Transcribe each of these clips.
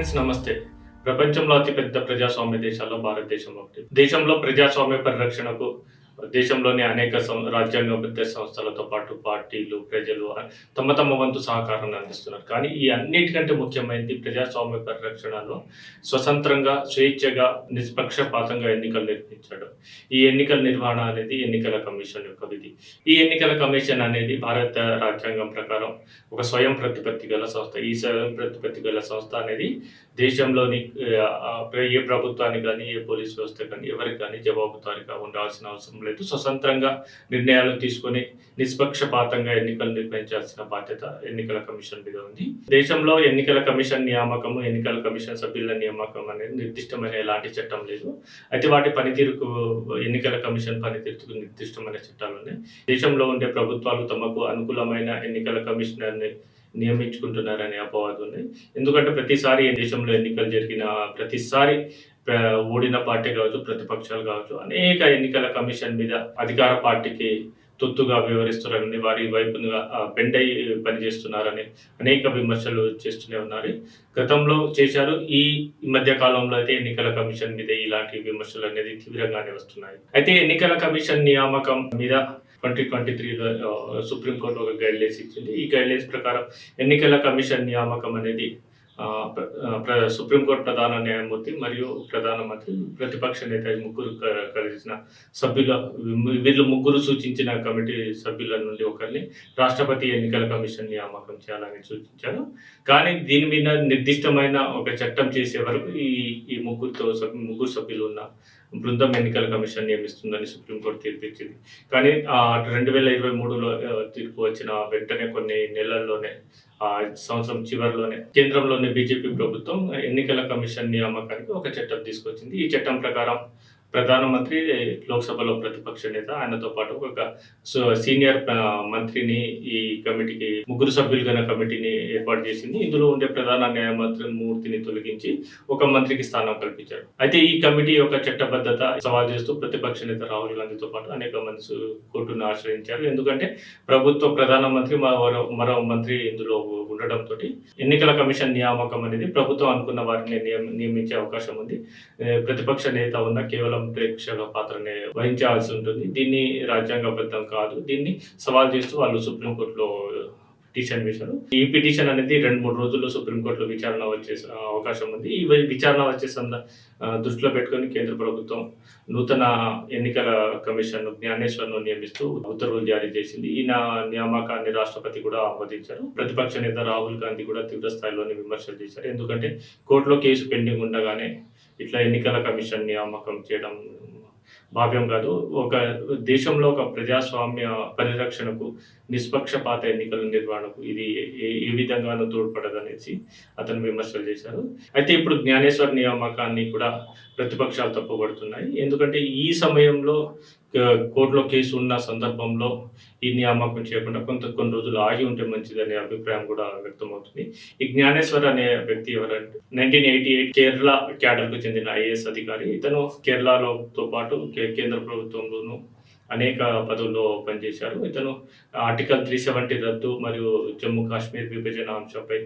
Friends, నమస్తే. ప్రపంచంలో అతిపెద్ద ప్రజాస్వామ్య దేశాల్లో భారతదేశం ఒకటి. దేశంలో ప్రజాస్వామ్య పరిరక్షణకు దేశంలోని అనేక రాజ్యాంగబద్ధ సంస్థలతో పాటు పార్టీలు, ప్రజలు తమ తమ వంతు సహకారాన్ని అందిస్తున్నారు. కానీ ఈ అన్నిటికంటే ముఖ్యమైనది ప్రజాస్వామ్య పరిరక్షణలో స్వతంత్రంగా, స్వేచ్ఛగా, నిష్పక్షపాతంగా ఎన్నికలు నిర్వహించడం. ఈ ఎన్నికల నిర్వహణ అనేది ఎన్నికల కమిషన్ యొక్క విధి. ఈ ఎన్నికల కమిషన్ అనేది భారత రాజ్యాంగం ప్రకారం ఒక స్వయం ప్రతిపత్తి గల సంస్థ. ఈ స్వయం ప్రతిపత్తి గల సంస్థ అనేది దేశంలోని ఏ ప్రభుత్వానికి కానీ, ఏ పోలీస్ వ్యవస్థ కానీ, ఎవరికి కానీ జవాబుదారీగా ఉండాల్సిన అవసరం లేదు. స్వతంత్రంగా నిర్ణయాలు తీసుకొని నిష్పక్షపాతంగా ఎన్నికలు నిర్వహించాల్సిన బాధ్యత ఎన్నికల కమిషన్ మీద ఉంది. దేశంలో ఎన్నికల కమిషన్ నియామకము, ఎన్నికల కమిషన్ సభ్యుల నియామకం అనేది నిర్దిష్టమైన ఎలాంటి చట్టం లేదు. అయితే వాటి పనితీరుకు, ఎన్నికల కమిషన్ పనితీరుకు నిర్దిష్టమైన చట్టాలు ఉన్నాయి. దేశంలో ఉండే ప్రభుత్వాలు తమకు అనుకూలమైన ఎన్నికల కమిషనర్ని నియమించుకుంటున్నారనే అపవాదు ఉంది. ఎందుకంటే ప్రతిసారి దేశంలో ఎన్నికలు జరిగిన ప్రతిసారి ఓడిన పార్టీ కావచ్చు, ప్రతిపక్షాలు కావచ్చు, అనేక ఎన్నికల కమిషన్ మీద అధికార పార్టీకి తొత్తుగా వ్యవహరిస్తున్నారని, వారి వైపుగా బెండై పనిచేస్తున్నారని అనేక విమర్శలు చేస్తూనే ఉన్నారు. గతంలో చేశారు. ఈ మధ్య కాలంలో అయితే ఎన్నికల కమిషన్ మీద ఇలాంటి విమర్శలు అనేది తీవ్రంగానే వస్తున్నాయి. అయితే ఎన్నికల కమిషన్ నియామకం మీద 2023లో సుప్రీంకోర్టు ఒక గైడ్లైన్స్ ఇచ్చింది. ఈ గైడ్లైన్స్ ప్రకారం ఎన్నికల కమిషన్ నియామకం అనేది సుప్రీంకోర్టు ప్రధాన న్యాయమూర్తి మరియు ప్రధానమంత్రి, ప్రతిపక్ష నేత ముగ్గురు కలిసిన సభ్యుల, వీళ్ళు ముగ్గురు సూచించిన కమిటీ సభ్యుల నుండి ఒకరిని రాష్ట్రపతి ఎన్నికల కమిషన్ నియామకం చేయాలని సూచించారు. కానీ దీని మీద నిర్దిష్టమైన ఒక చట్టం చేసే వరకు ఈ ముగ్గురు సభ్యులు ఉన్న బృందం ఎన్నికల కమిషన్ నియమిస్తుందని సుప్రీంకోర్టు తీర్పిచ్చింది. కానీ 2023లో తీర్పు వచ్చిన వెంటనే కొన్ని నెలల్లోనే, సంవత్సరం చివరిలోనే కేంద్రంలోని బీజేపీ ప్రభుత్వం ఎన్నికల కమిషన్ నియామకానికి ఒక చట్టం తీసుకొచ్చింది. ఈ చట్టం ప్రకారం ప్రధానమంత్రి, లోక్సభలో ప్రతిపక్ష నేత, ఆయనతో పాటు ఒక సీనియర్ మంత్రిని ఈ కమిటీకి, ముగ్గురు సభ్యులు గల కమిటీని ఏర్పాటు చేసింది. ఇందులో ఉండే ప్రధాన న్యాయమూర్తిని తొలగించి ఒక మంత్రికి స్థానం కల్పించారు. అయితే ఈ కమిటీ యొక్క చట్టబద్ధత సవాల్ చేస్తూ ప్రతిపక్ష నేత రాహుల్ గాంధీతో పాటు అనేక మంది కోర్టును ఆశ్రయించారు. ఎందుకంటే ప్రభుత్వ ప్రధానమంత్రి, మరో మంత్రి ఇందులో ఉండడంతో ఎన్నికల కమిషన్ నియామకం అనేది ప్రభుత్వం అనుకున్న వారిని నియమించే అవకాశం ఉంది. ప్రతిపక్ష నేత ఉన్న కేవలం ప్రేక్షక పాత్రనే వహించాల్సి ఉంటుంది. దీన్ని రాజ్యాంగబద్ధం కాదు. దీన్ని సవాల్ చేస్తూ వాళ్ళు సుప్రీంకోర్టులో పిటిషన్ వేశారు. ఈ పిటిషన్ అనేది 2-3 రోజుల్లో సుప్రీంకోర్టులో విచారణ వచ్చే అవకాశం ఉంది. ఈ విచారణ వచ్చే దృష్టిలో పెట్టుకొని కేంద్ర ప్రభుత్వం నూతన ఎన్నికల కమిషన్ జ్ఞానేశ్వర్ను నియమిస్తూ ఉత్తర్వులు జారీ చేసింది. ఈ నియామకాన్ని రాష్ట్రపతి కూడా ఆమోదించారు. ప్రతిపక్ష నేత రాహుల్ గాంధీ కూడా తీవ్ర స్థాయిలోనే విమర్శలు చేశారు. ఎందుకంటే కోర్టులో కేసు పెండింగ్ ఉండగానే ఇట్లా ఎన్నికల కమిషన్ నియామకం చేయడం భావ్యం కాదు. ఒక దేశంలో ఒక ప్రజాస్వామ్య పరిరక్షణకు, నిష్పక్షపాత ఎన్నికల నిర్వహణకు ఇది ఏ విధంగానూ తోడ్పడదనేసి అతను విమర్శలు చేశారు. అయితే ఇప్పుడు జ్ఞానేశ్వర్ నియామకాన్ని కూడా ప్రతిపక్షాలు తప్పుపడుతున్నాయి. ఎందుకంటే ఈ సమయంలో కోర్టులో కేసు ఉన్న సందర్భంలో ఈ నియామకం చేయకుండా కొన్ని రోజులు ఆగి ఉంటే మంచిదనే అభిప్రాయం కూడా వ్యక్తమవుతుంది. ఈ జ్ఞానేశ్వర్ అనే వ్యక్తి ఎవరంటే 1988 కేరళ క్యాడర్కు చెందిన ఐఏఎస్ అధికారి. ఇతను కేరళతో పాటు కేంద్ర ప్రభుత్వంలోనూ అనేక పదవుల్లో పనిచేశారు. ఇతను ఆర్టికల్ 370 రద్దు మరియు జమ్మూ కాశ్మీర్ విభజన అంశంపై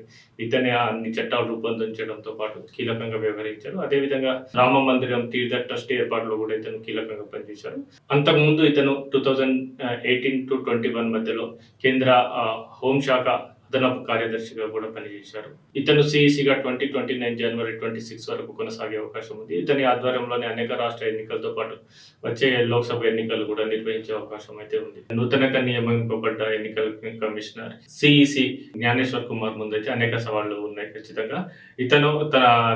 ఇతనే అన్ని చట్టాలు రూపొందించడంతో పాటు కీలకంగా వ్యవహరించారు. అదేవిధంగా రామ మందిరం తీర్థ ట్రస్ట్ ఏర్పాటులో కూడా ఇతను కీలకంగా పనిచేశారు. అంతకుముందు ఇతను 2018 to 2021 మధ్యలో కేంద్ర హోంశాఖ అదనపు కార్యదర్శిగా కూడా పనిచేశారు. ఇతను సిఈసిగా 2029 జనవరి 26 వరకు కొనసాగే అవకాశం ఉంది. ఇతని ఆధ్వర్యంలోనే అనేక రాష్ట్ర ఎన్నికలతో పాటు వచ్చే లోక్సభ ఎన్నికలు కూడా నిర్వహించే అవకాశం అయితే ఉంది. నూతనంగా నియమింపబడ్డ ఎన్నికల కమిషనర్ సిఈసి జ్ఞానేశ్వర్ కుమార్ ముందైతే అనేక సవాళ్లు ఉన్నాయి. ఖచ్చితంగా ఇతను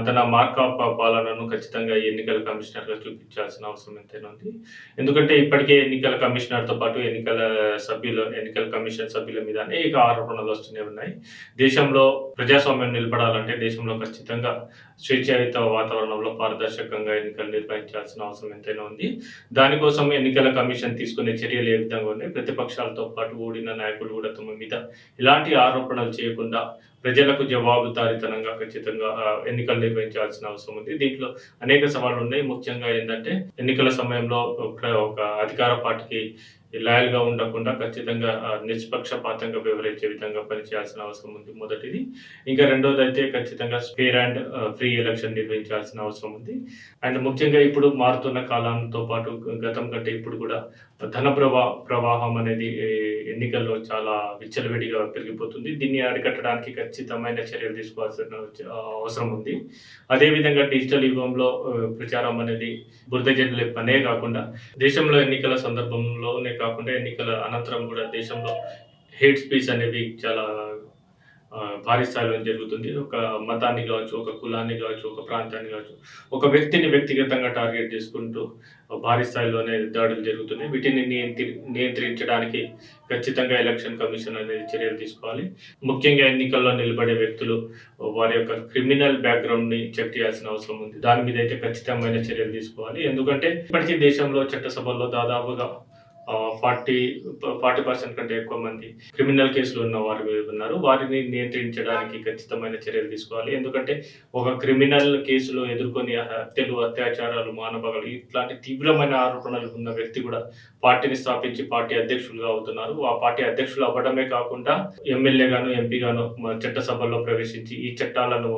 తన మార్క్ ఆఫ్ పాలనను ఖచ్చితంగా ఈ ఎన్నికల కమిషనర్ గా చూపించాల్సిన అవసరం ఎంతైనా ఉంది. ఎందుకంటే ఇప్పటికే ఎన్నికల కమిషనర్తో పాటు ఎన్నికల కమిషన్ సభ్యుల మీద అనేక ఆరోపణలు వస్తున్నాయి ఉన్నాయి. దేశంలో ప్రజాస్వామ్యం నిలబడాలంటే దేశంలో ఖచ్చితంగా స్వేచ్ఛాయుత వాతావరణంలో పారదర్శకంగా ఎన్నికలు నిర్వహించాల్సిన అవసరం ఎంతైనా ఉంది. దానికోసం ఎన్నికల కమిషన్ తీసుకునే చర్యలు ఏ విధంగా ఉన్నాయి, ప్రతిపక్షాలతో పాటు ఓడిన నాయకులు కూడా తమ మీద ఇలాంటి ఆరోపణలు చేయకుండా ప్రజలకు జవాబుదారీతనంగా ఖచ్చితంగా ఎన్నికలు నిర్వహించాల్సిన అవసరం ఉంది. దీంట్లో అనేక సవాళ్లు ఉన్నాయి. ముఖ్యంగా ఏంటంటే ఎన్నికల సమయంలో ఒక అధికార పార్టీకి లాయల్‌గా ఉండకుండా ఖచ్చితంగా నిష్పక్షపాతంగా వ్యవహరించే విధంగా పనిచేయాల్సిన అవసరం ఉంది మొదటిది. ఇంకా రెండోదైతే ఖచ్చితంగా ఫెయిర్ అండ్ ఫ్రీ ఎలక్షన్ నిర్వహించాల్సిన అవసరం ఉంది. అండ్ ముఖ్యంగా ఇప్పుడు మారుతున్న కాలంతో పాటు గతం కంటే ఇప్పుడు కూడా ధన ప్రవాహం అనేది ఎన్నికల్లో చాలా విచ్చలవిడిగా పెరిగిపోతుంది. దీన్ని అరికట్టడానికి ఖచ్చితమైన చర్యలు తీసుకోవాల్సిన అవసరం ఉంది. అదేవిధంగా డిజిటల్ యుగంలో ప్రచారం అనేది బురద జల్లే పనే కాకుండా దేశంలో ఎన్నికల సందర్భంలోనే కాకుండా ఎన్నికల అనంతరం కూడా దేశంలో హేట్ స్పీచ్ అనేవి చాలా భారీ స్థాయిలో జరుగుతుంది. ఒక మతాన్ని కావచ్చు, ఒక కులాన్ని కావచ్చు, ఒక ప్రాంతాన్ని కావచ్చు, ఒక వ్యక్తిని వ్యక్తిగతంగా టార్గెట్ చేసుకుంటూ భారీ స్థాయిలోనే దాడులు జరుగుతున్నాయి. వీటిని నియంత్రించడానికి ఖచ్చితంగా ఎలక్షన్ కమిషన్ అనేది చర్యలు తీసుకోవాలి. ముఖ్యంగా ఎన్నికల్లో నిలబడే వ్యక్తులు వారి యొక్క క్రిమినల్ బ్యాక్‌గ్రౌండ్‌ని చెక్ చేయాల్సిన అవసరం ఉంది. దాని మీద అయితే ఖచ్చితమైన చర్యలు తీసుకోవాలి. ఎందుకంటే ఇప్పటికీ దేశంలో చట్టసభల్లో దాదాపుగా 40% కంటే ఎక్కువ మంది క్రిమినల్ కేసులు ఉన్న వారు ఉన్నారు. వారిని నియంత్రించడానికి ఖచ్చితమైన చర్యలు తీసుకోవాలి. ఎందుకంటే ఒక క్రిమినల్ కేసులో ఎదుర్కొని హత్యలు, అత్యాచారాలు, మానభంగాలు ఇట్లాంటి తీవ్రమైన ఆరోపణలు ఉన్న వ్యక్తి కూడా పార్టీని స్థాపించి పార్టీ అధ్యక్షులుగా అవుతున్నారు. ఆ పార్టీ అధ్యక్షులు అవ్వడమే కాకుండా ఎమ్మెల్యేగాను, ఎంపీగాను చట్టసభల్లో ప్రవేశించి ఈ చట్టాలను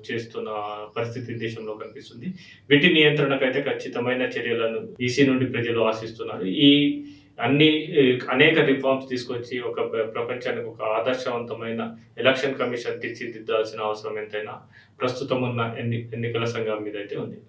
చేస్తున్న పరిస్థితి దేశంలో కనిపిస్తుంది. వీటి నియంత్రణకైతే ఖచ్చితమైన చర్యలను ఈసీ నుండి ప్రజలు ఆశిస్తున్నారు. అనేక రిఫార్మ్స్ తీసుకొచ్చి ఒక ప్రపంచానికి ఒక ఆదర్శవంతమైన ఎలక్షన్ కమిషన్ తీర్చిదిద్దాల్సిన అవసరం ఎంతైనా ప్రస్తుతం ఉన్న ఎన్నికల సంఘం మీద అయితే ఉంది.